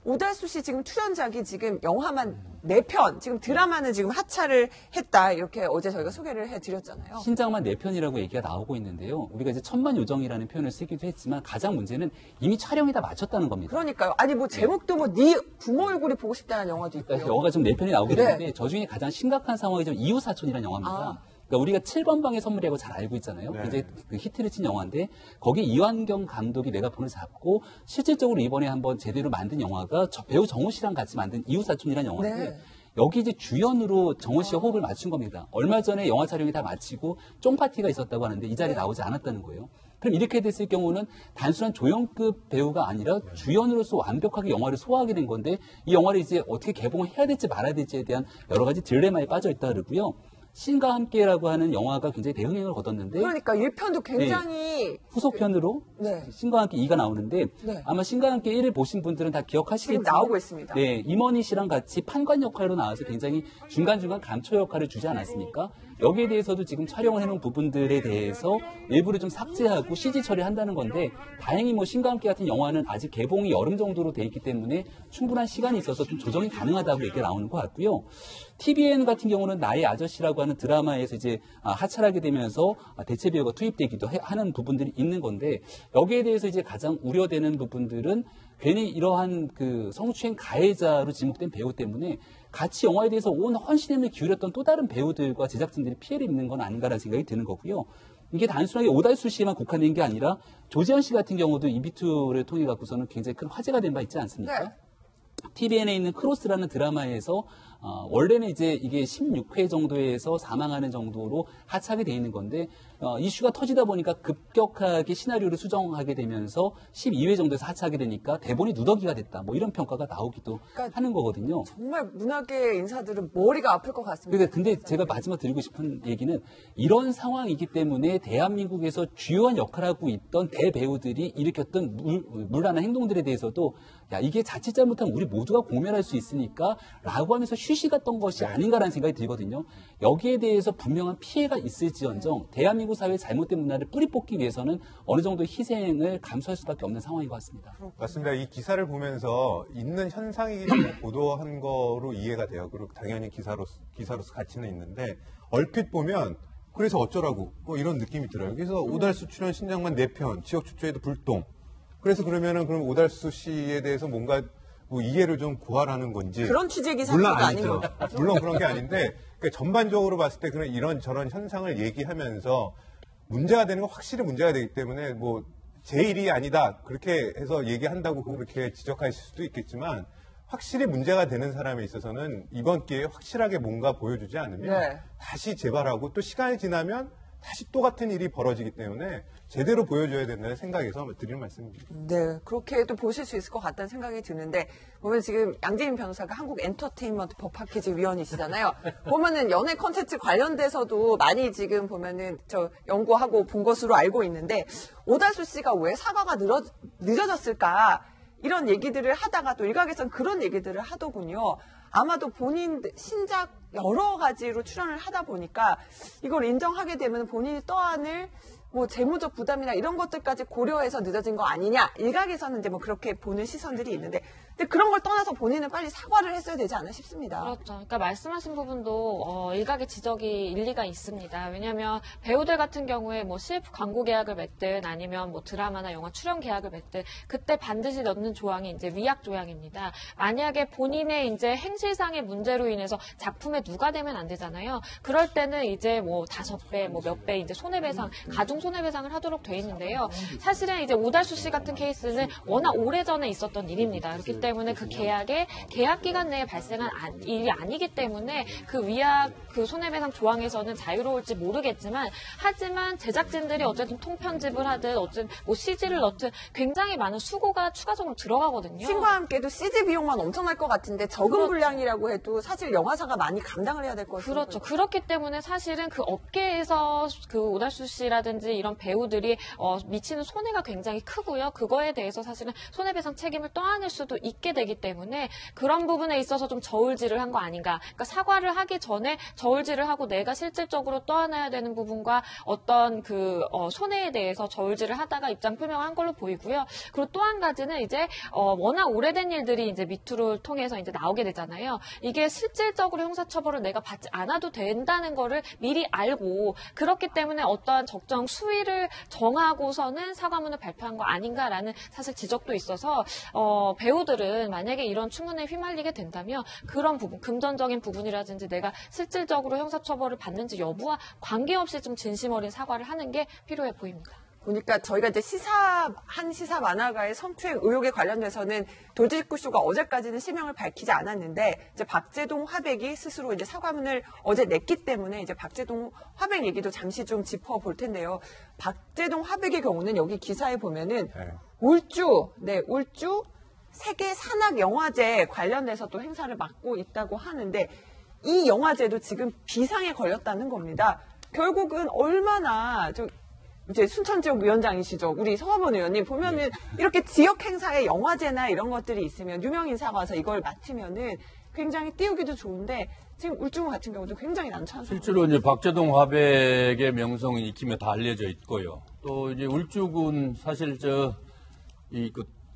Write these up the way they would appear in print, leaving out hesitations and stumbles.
오달수 씨 지금 출연작이 지금 영화만 4편, 지금 드라마는 지금 하차를 했다. 이렇게 어제 저희가 소개를 해드렸잖아요. 신작만 4편이라고 얘기가 나오고 있는데요. 우리가 이제 천만 요정이라는 표현을 쓰기도 했지만 가장 문제는 이미 촬영이 다 마쳤다는 겁니다. 그러니까요. 아니 뭐 제목도 뭐 네 부모 얼굴이 보고 싶다는 영화도 있고요. 그러니까 영화가 좀 4편이 나오게 되는데 네. 저 중에 가장 심각한 상황이 좀 이웃사촌이라는 영화입니다. 그러니까 우리가 7번 방의 선물이라고 잘 알고 있잖아요. 네. 이제 그 히트를 친 영화인데 거기 이완경 감독이 메가폰을 잡고 실질적으로 이번에 한번 제대로 만든 영화가 배우 정우 씨랑 같이 만든 이웃사촌이라는 영화인데 네. 여기 이제 주연으로 정우 씨와 호흡을 맞춘 겁니다. 얼마 전에 영화 촬영이 다 마치고 쫑파티가 있었다고 하는데 이 자리에 나오지 않았다는 거예요. 그럼 이렇게 됐을 경우는 단순한 조연급 배우가 아니라 주연으로서 완벽하게 영화를 소화하게 된 건데 이 영화를 이제 어떻게 개봉을 해야 될지 말아야 될지에 대한 여러 가지 딜레마에 빠져 있다 그러고요. 신과 함께라고 하는 영화가 굉장히 대흥행을 거뒀는데 그러니까 1편도 굉장히 후속편으로 네. 신과 함께 2가 나오는데 네. 아마 신과 함께 1을 보신 분들은 다 기억하시겠지만 지금 나오고 있습니다. 네, 임원희 씨랑 같이 판관 역할로 나와서 굉장히 중간중간 감초 역할을 주지 않았습니까? 여기에 대해서도 지금 촬영을 해놓은 부분들에 대해서 일부를 좀 삭제하고 CG 처리한다는 건데 다행히 뭐 신과 함께 같은 영화는 아직 개봉이 여름 정도로 돼 있기 때문에 충분한 시간이 있어서 좀 조정이 가능하다고 얘기가 나오는 것 같고요. TVN 같은 경우는 나의 아저씨라고 하는 드라마에서 이제 하차하게 되면서 대체 배우가 투입되기도 하는 부분들이 있는 건데 여기에 대해서 이제 가장 우려되는 부분들은 괜히 이러한 그 성추행 가해자로 지목된 배우 때문에 같이 영화에 대해서 온 헌신을 기울였던 또 다른 배우들과 제작진들이 피해를 입는 건 아닌가라는 생각이 드는 거고요. 이게 단순하게 오달수 씨에만 국한된 게 아니라 조지현 씨 같은 경우도 이비투를 통해 갖고서는 굉장히 큰 화제가 된 바 있지 않습니까? 네. TVN에 있는 크로스라는 드라마에서 원래는 이제 이게 16회 정도에서 사망하는 정도로 하차하게 돼 있는 건데 이슈가 터지다 보니까 급격하게 시나리오를 수정하게 되면서 12회 정도에서 하차하게 되니까 대본이 누더기가 됐다. 뭐 이런 평가가 나오기도 하는 거거든요. 정말 문학계 인사들은 머리가 아플 것 같습니다. 근데 제가 마지막 드리고 싶은 얘기는 이런 상황이기 때문에 대한민국에서 주요한 역할을 하고 있던 대배우들이 일으켰던 물란한 행동들에 대해서도 야 이게 자칫 잘못하면 우리 모두가 공멸할 수 있으니까 라고 하면서 쉬쉬갔던 것이 아닌가라는 생각이 들거든요. 여기에 대해서 분명한 피해가 있을지언정 대한민국 사회의 잘못된 문화를 뿌리 뽑기 위해서는 어느 정도 희생을 감수할 수밖에 없는 상황인 것 같습니다. 맞습니다. 이 기사를 보면서 있는 현상이기 때문에 보도한 거로 이해가 돼요. 그리고 당연히 기사로서 가치는 있는데 얼핏 보면 그래서 어쩌라고 뭐 이런 느낌이 들어요. 그래서 오달수 출연 신작만 4편, 지역 축제에도 불똥. 그래서 그러면은 그럼 오달수 씨에 대해서 뭔가 뭐 이해를 좀 구하라는 건지 그런 취지의 기사가 아닌 것 같아요. 물론 그런 게 아닌데 그러니까 전반적으로 봤을 때 그런 이런 저런 현상을 얘기하면서 문제가 되는 건 확실히 문제가 되기 때문에 뭐 제 일이 아니다 그렇게 해서 얘기한다고 그렇게 지적하실 수도 있겠지만 확실히 문제가 되는 사람에 있어서는 이번 기회에 확실하게 뭔가 보여주지 않으면 다시 재발하고 또 시간이 지나면 다시 또 같은 일이 벌어지기 때문에 제대로 보여줘야 된다는 생각에서 드리는 말씀입니다. 네, 그렇게도 보실 수 있을 것 같다는 생각이 드는데 보면 지금 양재민 변호사가 한국 엔터테인먼트 법학회지 위원이시잖아요. 보면은 연예 콘텐츠 관련돼서도 많이 지금 보면은 저 연구하고 본 것으로 알고 있는데 오달수 씨가 왜 사과가 늦어졌을까 이런 얘기들을 하다가 또 일각에서는 그런 얘기들을 하더군요. 아마도 본인 신작 여러 가지로 출연을 하다 보니까 이걸 인정하게 되면 본인이 떠안을 뭐 재무적 부담이나 이런 것들까지 고려해서 늦어진 거 아니냐. 일각에서는 이제 뭐 그렇게 보는 시선들이 있는데 근데 그런 걸 떠나서 본인은 빨리 사과를 했어야 되지 않나 싶습니다. 그렇죠. 그러니까 말씀하신 부분도 일각의 지적이 일리가 있습니다. 왜냐하면 배우들 같은 경우에 뭐 CF 광고 계약을 맺든 아니면 뭐 드라마나 영화 출연 계약을 맺든 그때 반드시 넣는 조항이 이제 위약 조항입니다. 만약에 본인의 이제 행실상의 문제로 인해서 작품에 누가 되면 안 되잖아요. 그럴 때는 이제 뭐 5배, 뭐 몇 배 이제 손해배상, 가중 손해배상을 하도록 돼 있는데요. 사실은 이제 오달수 씨 같은 케이스는 워낙 오래전에 있었던 일입니다. 그렇기 때문에 그 계약 기간 내에 발생한 일이 아니기 때문에 그 위약 그 손해배상 조항에서는 자유로울지 모르겠지만 하지만 제작진들이 어쨌든 통편집을 하든 어쨌든 뭐 CG를 넣든 굉장히 많은 수고가 추가적으로 들어가거든요. 신과 함께도 CG 비용만 엄청날 것 같은데 적은 분량이라고 해도 사실 영화사가 많이 감당을 해야 될 것 같아요. 그렇죠. 그렇기 때문에 사실은 그 업계에서 그 오달수 씨라든지 이런 배우들이 미치는 손해가 굉장히 크고요. 그거에 대해서 사실은 손해배상 책임을 떠안을 수도 있기 있게 되기 때문에 그런 부분에 있어서 좀 저울질을 한 거 아닌가. 그러니까 사과를 하기 전에 저울질을 하고 내가 실질적으로 떠안아야 되는 부분과 어떤 손해에 대해서 저울질을 하다가 입장 표명한 걸로 보이고요. 그리고 또 한 가지는 이제 워낙 오래된 일들이 이제 미투를 통해서 이제 나오게 되잖아요. 이게 실질적으로 형사처벌을 내가 받지 않아도 된다는 거를 미리 알고 그렇기 때문에 어떠한 적정 수위를 정하고서는 사과문을 발표한 거 아닌가라는 사실 지적도 있어서 배우들은 만약에 이런 충문에 휘말리게 된다면 그런 부분, 금전적인 부분이라든지 내가 실질적으로 형사처벌을 받는지 여부와 관계없이 좀 진심 어린 사과를 하는 게 필요해 보입니다. 보니까 저희가 이제 한 시사 만화가의 성추행 의혹에 관련돼서는 돌직구쇼가 어제까지는 실명을 밝히지 않았는데 이제 박재동 화백이 스스로 이제 사과문을 어제 냈기 때문에 이제 박재동 화백 얘기도 잠시 좀 짚어볼 텐데요. 박재동 화백의 경우는 여기 기사에 보면은 울주 세계 산악 영화제 관련돼서 또 행사를 맡고 있다고 하는데 이 영화제도 지금 비상에 걸렸다는 겁니다. 결국은 얼마나 이제 순천 지역 위원장이시죠. 우리 서화번 의원님 보면은 이렇게 지역 행사에 영화제나 이런 것들이 있으면 유명 인사가 와서 이걸 맡으면은 굉장히 띄우기도 좋은데 지금 울주군 같은 경우도 굉장히 난처한 상황. 실제로 이제 박재동 화백의 명성이 익히며 다 알려져 있고요. 또 이제 울주군 사실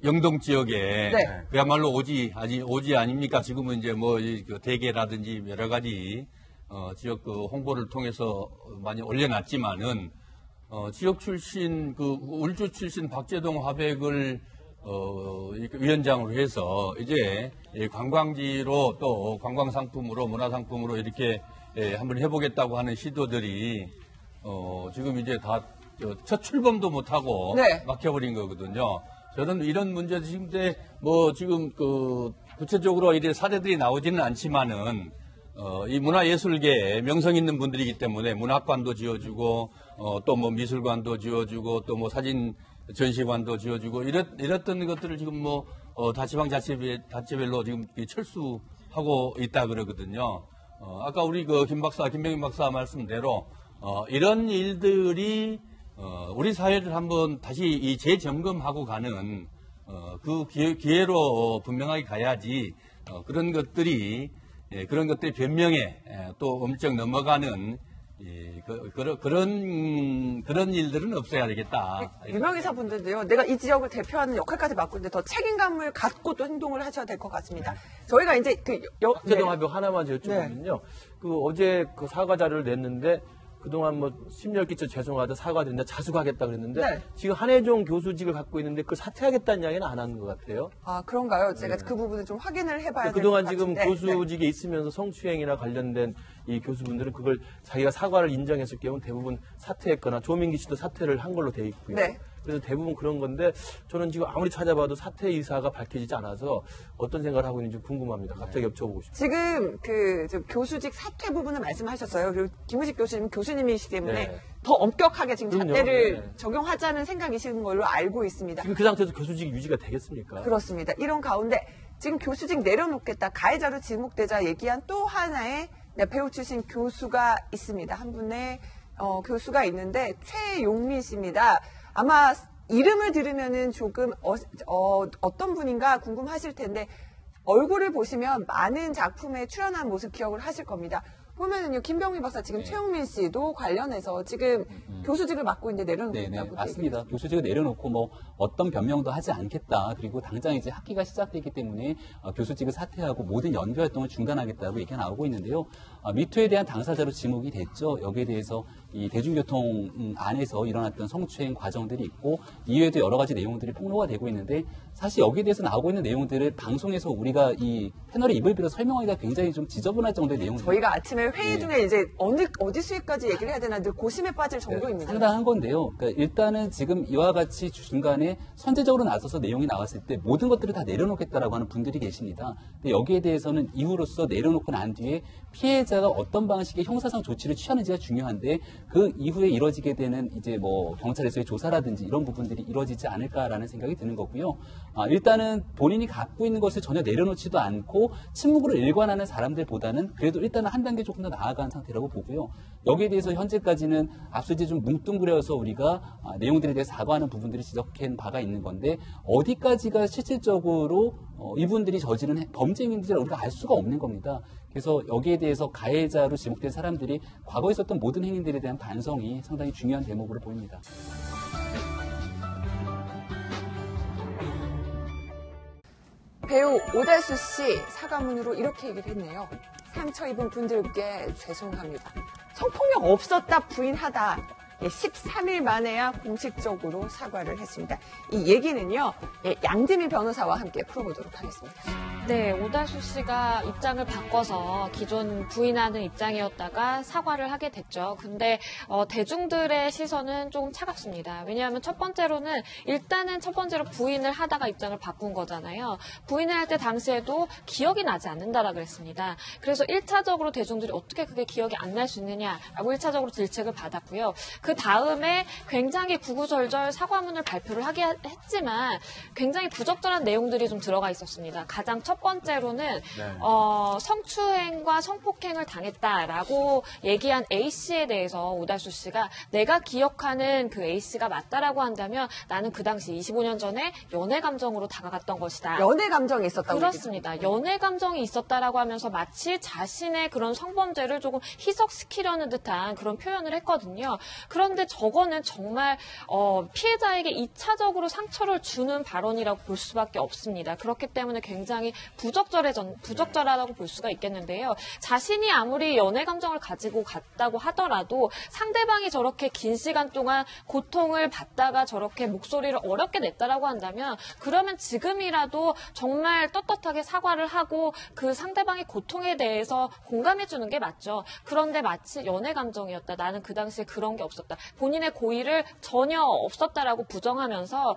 영동 지역에 네. 그야말로 오지 아닙니까? 지금은 이제 그 대게라든지 여러 가지 지역 홍보를 통해서 많이 올려놨지만은 지역 출신 울주 출신 박재동 화백을 위원장으로 해서 이제 관광지로 또 관광 상품으로 문화 상품으로 이렇게 한번 해보겠다고 하는 시도들이 지금 이제 다 첫 출범도 못하고 네. 막혀버린 거거든요. 저는 이런 문제 지금 지금 구체적으로 이런 사례들이 나오지는 않지만은 이 문화예술계에 명성 있는 분들이기 때문에 문학관도 지어주고 또 미술관도 지어주고 또 사진 전시관도 지어주고 이랬던 것들을 지금 다지방 자치별로 지금 철수하고 있다 그러거든요. 아까 우리 김병민 박사 말씀대로 이런 일들이 우리 사회를 한번 다시 재점검하고 가는 그 기회로 분명하게 가야지 그런 것들이 변명에 또 엄청 넘어가는 그런 일들은 없어야 되겠다. 유명인사분들도요. 내가 이 지역을 대표하는 역할까지 맡고 있는데 더 책임감을 갖고 또 행동을 하셔야 될 것 같습니다. 저희가 이제 박재동 화백 하나만 여쭤보면요. 어제 사과 자료를 냈는데 그동안 심려 끼쳐 죄송하다 사과드린다 자수하겠다 그랬는데 네. 지금 한혜종 교수직을 갖고 있는데 그걸 사퇴하겠다는 이야기는 안 하는 것 같아요. 아 그런가요? 제가 그 부분을 좀 확인을 해봐야 될 것 같은데. 그동안 지금 교수직에 있으면서 성추행이나 관련된 이 교수분들은 그걸 자기가 사과를 인정했을 경우 대부분 사퇴했거나 조민기 씨도 사퇴를 한 걸로 돼 있고요. 네. 그래서 대부분 그런 건데 저는 지금 아무리 찾아봐도 사퇴 의사가 밝혀지지 않아서 어떤 생각을 하고 있는지 궁금합니다. 갑자기 여쭤보고 싶습니다. 지금 교수직 사퇴 부분을 말씀하셨어요. 그리고 김우식 교수님 교수님이시기 때문에 네. 더 엄격하게 지금 그럼요. 잣대를 네. 적용하자는 생각이신 걸로 알고 있습니다. 지금 그 상태에서 교수직이 유지가 되겠습니까? 그렇습니다. 이런 가운데 지금 교수직 내려놓겠다, 가해자로 지목되자 얘기한 또 하나의 배우 출신 교수가 있습니다. 한 분의 교수가 있는데 최용민 씨입니다. 아마 이름을 들으면은 조금 어떤 분인가 궁금하실 텐데 얼굴을 보시면 많은 작품에 출연한 모습 기억을 하실 겁니다. 보면은요, 김병민 박사 지금 최용민 씨도 관련해서 지금 교수직을 맡고 있는데 내려놓겠다고. 네네, 맞습니다. 교수직을 내려놓고 어떤 변명도 하지 않겠다. 그리고 당장 이제 학기가 시작되기 때문에 교수직을 사퇴하고 모든 연구 활동을 중단하겠다고 얘기가 나오고 있는데요. 미투에 대한 당사자로 지목이 됐죠. 여기에 대해서 이 대중교통 안에서 일어났던 성추행 과정들이 있고 이외에도 여러 가지 내용들이 폭로가 되고 있는데 사실 여기에 대해서 나오고 있는 내용들을 방송에서 우리가 이 패널에 입을 빌어 설명하기가 굉장히 좀 지저분할 정도의 내용들. 저희가 아침에 회의 중에 이제 어디 수위까지 얘기를 해야 되나 늘 고심에 빠질 정도입니다. 상당한 건데요. 그러니까 일단은 지금 이와 같이 중간에 선제적으로 나서서 내용이 나왔을 때 모든 것들을 다 내려놓겠다라고 하는 분들이 계십니다. 근데 여기에 대해서는 이후로서 내려놓고 난 뒤에 피해자가 어떤 방식의 형사상 조치를 취하는지가 중요한데 그 이후에 이뤄지게 되는 이제 경찰에서의 조사라든지 이런 부분들이 이루어지지 않을까라는 생각이 드는 거고요. 일단은 본인이 갖고 있는 것을 전혀 내려놓지도 않고 침묵으로 일관하는 사람들보다는 그래도 일단은 한 단계 조금 조금 더 나아간 상태라고 보고요. 여기에 대해서 현재까지는 앞서 이제 좀 뭉뚱그려서 우리가 내용들에 대해 사과하는 부분들이 지적한 바가 있는 건데 어디까지가 실질적으로 이분들이 저지른 범죄 행위인지를 우리가 알 수가 없는 겁니다. 그래서 여기에 대해서 가해자로 지목된 사람들이 과거에 있었던 모든 행위들에 대한 반성이 상당히 중요한 대목으로 보입니다. 배우 오달수 씨 사과문으로 이렇게 얘기를 했네요. 상처 입은 분들께 죄송합니다. 성폭력 없었다 부인하다. 13일 만에야 공식적으로 사과를 했습니다. 이 얘기는요, 양지민 변호사와 함께 풀어보도록 하겠습니다. 네, 오달수 씨가 입장을 바꿔서 기존 부인하는 입장이었다가 사과를 하게 됐죠. 근데 대중들의 시선은 조금 차갑습니다. 왜냐하면 첫 번째로는 일단은 첫 번째로 부인을 하다가 입장을 바꾼 거잖아요. 부인을 할 때 당시에도 기억이 나지 않는다라 그랬습니다. 그래서 1차적으로 대중들이 어떻게 그게 기억이 안 날 수 있느냐라고 1차적으로 질책을 받았고요. 그 다음에 굉장히 구구절절 사과문을 발표를 하게 했지만 굉장히 부적절한 내용들이 좀 들어가 있었습니다. 가장 첫 번째로는 성추행과 성폭행을 당했다라고 얘기한 A씨에 대해서 오달수 씨가 내가 기억하는 그 A씨가 맞다라고 한다면 나는 그 당시 25년 전에 연애 감정으로 다가갔던 것이다. 연애 감정이 있었다고. 그렇습니다. 연애 감정이 있었다라고 하면서 마치 자신의 그런 성범죄를 조금 희석시키려는 듯한 그런 표현을 했거든요. 그런데 저거는 정말 피해자에게 2차적으로 상처를 주는 발언이라고 볼 수밖에 없습니다. 그렇기 때문에 굉장히 부적절하다고 볼 수가 있겠는데요. 자신이 아무리 연애 감정을 가지고 갔다고 하더라도 상대방이 저렇게 긴 시간 동안 고통을 받다가 저렇게 목소리를 어렵게 냈다라고 한다면 그러면 지금이라도 정말 떳떳하게 사과를 하고 그 상대방의 고통에 대해서 공감해 주는 게 맞죠. 그런데 마치 연애 감정이었다. 나는 그 당시에 그런 게 없었다. 본인의 고의를 전혀 없었다라고 부정하면서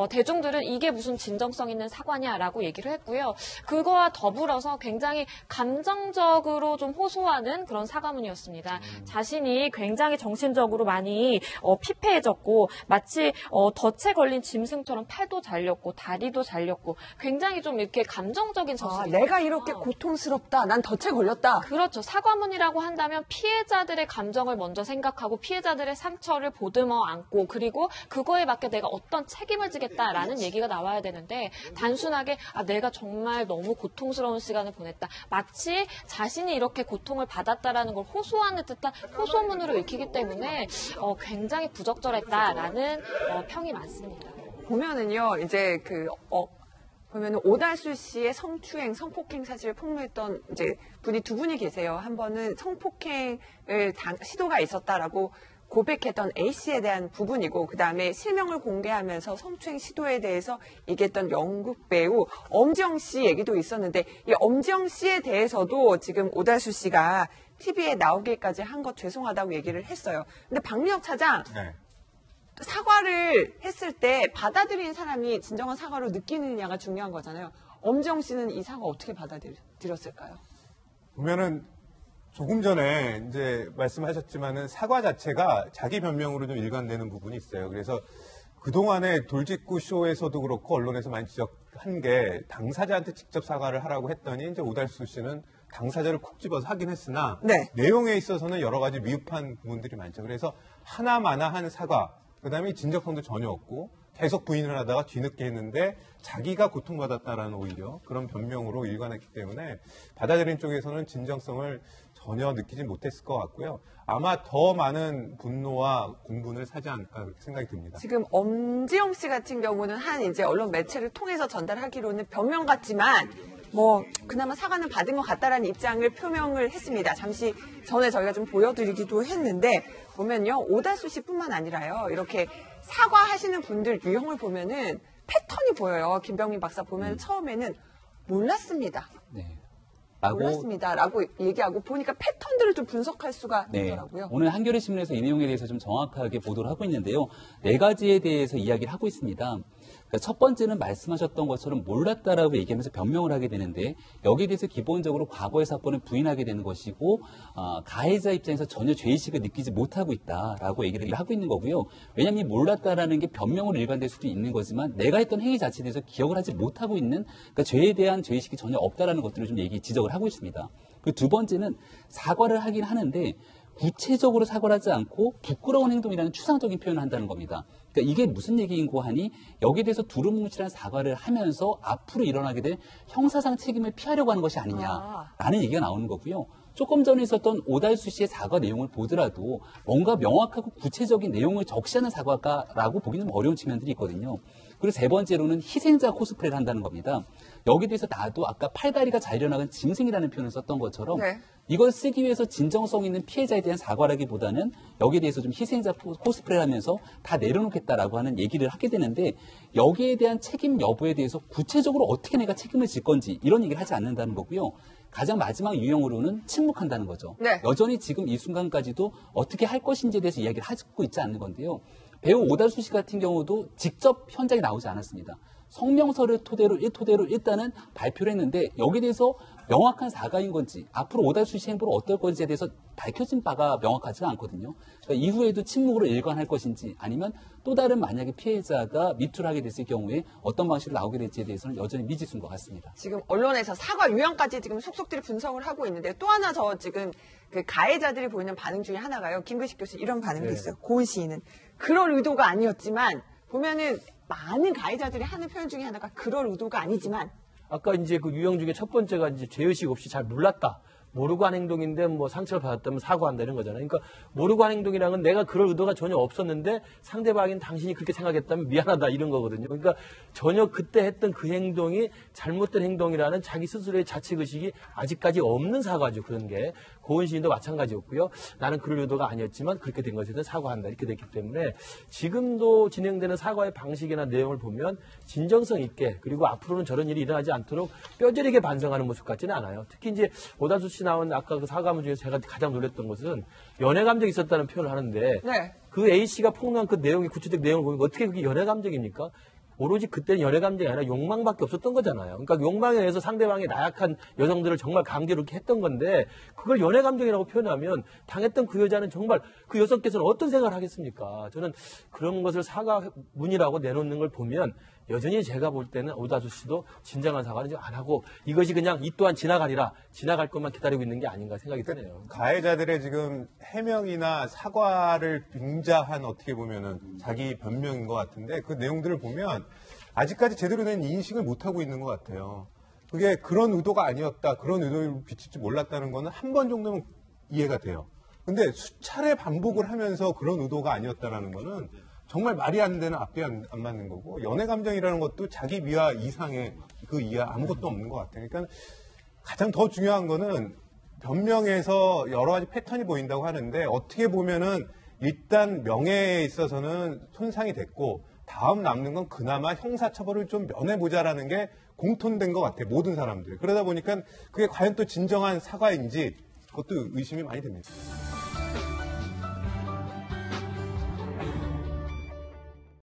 대중들은 이게 무슨 진정성 있는 사과냐라고 얘기를 했고요. 그거와 더불어서 굉장히 감정적으로 좀 호소하는 그런 사과문이었습니다. 자신이 굉장히 정신적으로 많이 피폐해졌고 마치 덫에 걸린 짐승처럼 팔도 잘렸고 다리도 잘렸고 굉장히 좀 이렇게 감정적인 저술이 내가 이렇게 고통스럽다. 난 덫에 걸렸다. 그렇죠. 사과문이라고 한다면 피해자들의 감정을 먼저 생각하고 피해자들의 상처를 보듬어 안고 그리고 그거에 맞게 내가 어떤 책임을 지겠다라는 얘기가 나와야 되는데 단순하게 내가 정말 너무 고통스러운 시간을 보냈다. 마치 자신이 이렇게 고통을 받았다라는 걸 호소하는 듯한 호소문으로 읽히기 때문에 굉장히 부적절했다라는 평이 많습니다. 보면은요, 이제 보면은 오달수 씨의 성추행, 성폭행 사실을 폭로했던 이제 분이 두 분이 계세요. 한 번은 성폭행을 시도가 있었다라고 고백했던 A씨에 대한 부분이고 그 다음에 실명을 공개하면서 성추행 시도에 대해서 얘기했던 연극 배우 엄지영 씨 얘기도 있었는데 이 엄지영 씨에 대해서도 지금 오달수 씨가 TV에 나오기까지 한 것 죄송하다고 얘기를 했어요. 근데 박민혁 차장 사과를 했을 때 받아들인 사람이 진정한 사과로 느끼느냐가 중요한 거잖아요. 엄지영 씨는 이 사과 어떻게 받아들였을까요? 보면은 조금 전에 이제 말씀하셨지만은 사과 자체가 자기 변명으로 좀 일관되는 부분이 있어요. 그래서 그동안에 돌직구 쇼에서도 그렇고 언론에서 많이 지적한 게 당사자한테 직접 사과를 하라고 했더니 이제 오달수 씨는 당사자를 콕 집어서 하긴 했으나 내용에 있어서는 여러 가지 미흡한 부분들이 많죠. 그래서 하나마나한 사과, 그다음에 진정성도 전혀 없고 계속 부인을 하다가 뒤늦게 했는데 자기가 고통받았다라는 오히려 그런 변명으로 일관했기 때문에 받아들인 쪽에서는 진정성을 전혀 느끼지 못했을 것 같고요. 아마 더 많은 분노와 공분을 사지 않을까 그렇게 생각이 듭니다. 지금 엄지영 씨 같은 경우는 한 이제 언론 매체를 통해서 전달하기로는 변명 같지만 그나마 사과는 받은 것 같다라는 입장을 표명을 했습니다. 잠시 전에 저희가 좀 보여드리기도 했는데 보면요. 오달수 씨뿐만 아니라요. 이렇게 사과하시는 분들 유형을 보면은 패턴이 보여요. 김병민 박사 보면 처음에는 몰랐습니다. 몰랐습니다라고 얘기하고 보니까 패턴들을 좀 분석할 수가 있더라고요. 오늘 한겨레 신문에서 이 내용에 대해서 좀 정확하게 보도를 하고 있는데요. 4가지에 대해서 이야기를 하고 있습니다. 그러니까 첫 번째는 말씀하셨던 것처럼 몰랐다라고 얘기하면서 변명을 하게 되는데 여기에 대해서 기본적으로 과거의 사건을 부인하게 되는 것이고 가해자 입장에서 전혀 죄의식을 느끼지 못하고 있다라고 얘기를 하고 있는 거고요. 왜냐하면 이 몰랐다라는 게 변명으로 일관될 수도 있는 거지만 내가 했던 행위 자체에 대해서 기억을 하지 못하고 있는 그러니까 죄에 대한 죄의식이 전혀 없다라는 것들을 좀 지적을 하고 있습니다. 그 두 번째는 사과를 하긴 하는데 구체적으로 사과를 하지 않고 부끄러운 행동이라는 추상적인 표현을 한다는 겁니다. 그러니까 이게 무슨 얘기인고 하니 여기에 대해서 두루뭉실한 사과를 하면서 앞으로 일어나게 될 형사상 책임을 피하려고 하는 것이 아니냐라는 얘기가 나오는 거고요. 조금 전에 있었던 오달수 씨의 사과 내용을 보더라도 뭔가 명확하고 구체적인 내용을 적시하는 사과가라고 보기는 어려운 측면들이 있거든요. 그리고 세 번째로는 희생자 코스프레를 한다는 겁니다. 여기에 대해서 나도 아까 팔다리가 잘려나간 짐승이라는 표현을 썼던 것처럼 네. 이걸 쓰기 위해서 진정성 있는 피해자에 대한 사과라기보다는 여기에 대해서 좀 희생자 코스프레를 하면서 다 내려놓겠다라고 하는 얘기를 하게 되는데 여기에 대한 책임 여부에 대해서 구체적으로 어떻게 내가 책임을 질 건지 이런 얘기를 하지 않는다는 거고요. 가장 마지막 유형으로는 침묵한다는 거죠. 네. 여전히 지금 이 순간까지도 어떻게 할 것인지에 대해서 이야기를 하고 있지 않는 건데요. 배우 오달수 씨 같은 경우도 직접 현장에 나오지 않았습니다. 성명서를 토대로 일단은 발표를 했는데 여기에 대해서 명확한 사과인 건지 앞으로 오달수 씨 행보를 어떨 건지에 대해서 밝혀진 바가 명확하지가 않거든요. 그러니까 이후에도 침묵으로 일관할 것인지 아니면 또 다른 만약에 피해자가 미투를 하게 됐을 경우에 어떤 방식으로 나오게 될지에 대해서는 여전히 미지수인 것 같습니다. 지금 언론에서 사과 유형까지 지금 속속들이 분석을 하고 있는데 또 하나 저 지금 그 가해자들이 보이는 반응 중에 하나가요. 김근식 교수 이런 반응도 있어요. 고은 시인은 그럴 의도가 아니었지만 보면은 많은 가해자들이 하는 표현 중에 하나가 그럴 의도가 아니지만 아까 이제 그 유형 중에 첫 번째가 이제 죄의식 없이 잘 몰랐다. 모르고 한 행동인데 뭐 상처를 받았다면 사과한다는 거잖아요. 그러니까 모르고 한 행동이라는 건 내가 그럴 의도가 전혀 없었는데 상대방인 당신이 그렇게 생각했다면 미안하다 이런 거거든요. 그러니까 전혀 그때 했던 그 행동이 잘못된 행동이라는 자기 스스로의 자책의식이 아직까지 없는 사과죠. 그런 게. 고은 시인도 마찬가지였고요. 나는 그럴 의도가 아니었지만 그렇게 된 것에 대해서 사과한다 이렇게 됐기 때문에 지금도 진행되는 사과의 방식이나 내용을 보면 진정성 있게 그리고 앞으로는 저런 일이 일어나지 않도록 뼈저리게 반성하는 모습 같지는 않아요. 특히 이제 오달수 씨 나온 아까 그 사과문 중에서 제가 가장 놀랐던 것은 연애 감정이 있었다는 표현을 하는데 네. 그 A씨가 폭로한 그 내용이 구체적 내용을 보면 어떻게 그게 연애 감정입니까? 오로지 그때는 연애 감정이 아니라 욕망밖에 없었던 거잖아요. 그러니까 욕망에 의해서 상대방의 나약한 여성들을 정말 강제로 이렇게 했던 건데 그걸 연애 감정이라고 표현하면 당했던 그 여자는 정말 그 여성께서는 어떤 생각을 하겠습니까? 저는 그런 것을 사과문이라고 내놓는 걸 보면 여전히 제가 볼 때는 오달수 씨도 진정한 사과는 좀 안 하고 이것이 그냥 이 또한 지나가리라 지나갈 것만 기다리고 있는 게 아닌가 생각이 드네요. 가해자들의 지금 해명이나 사과를 빙자한 어떻게 보면은 자기 변명인 것 같은데 그 내용들을 보면 아직까지 제대로 된 인식을 못하고 있는 것 같아요. 그게 그런 의도가 아니었다, 그런 의도를 비칠 줄 몰랐다는 거는 한 번 정도는 이해가 돼요. 근데 수차례 반복을 하면서 그런 의도가 아니었다라는 거는 정말 말이 안 되는 앞뒤 안 맞는 거고 연애 감정이라는 것도 자기 미화 이상의 그 이하 아무것도 없는 것 같아요. 그러니까 가장 더 중요한 거는 변명에서 여러 가지 패턴이 보인다고 하는데 어떻게 보면은 일단 명예에 있어서는 손상이 됐고 다음 남는 건 그나마 형사처벌을 좀 면해보자라는 게 공통된 것 같아요. 모든 사람들. 그러다 보니까 그게 과연 또 진정한 사과인지 그것도 의심이 많이 됩니다.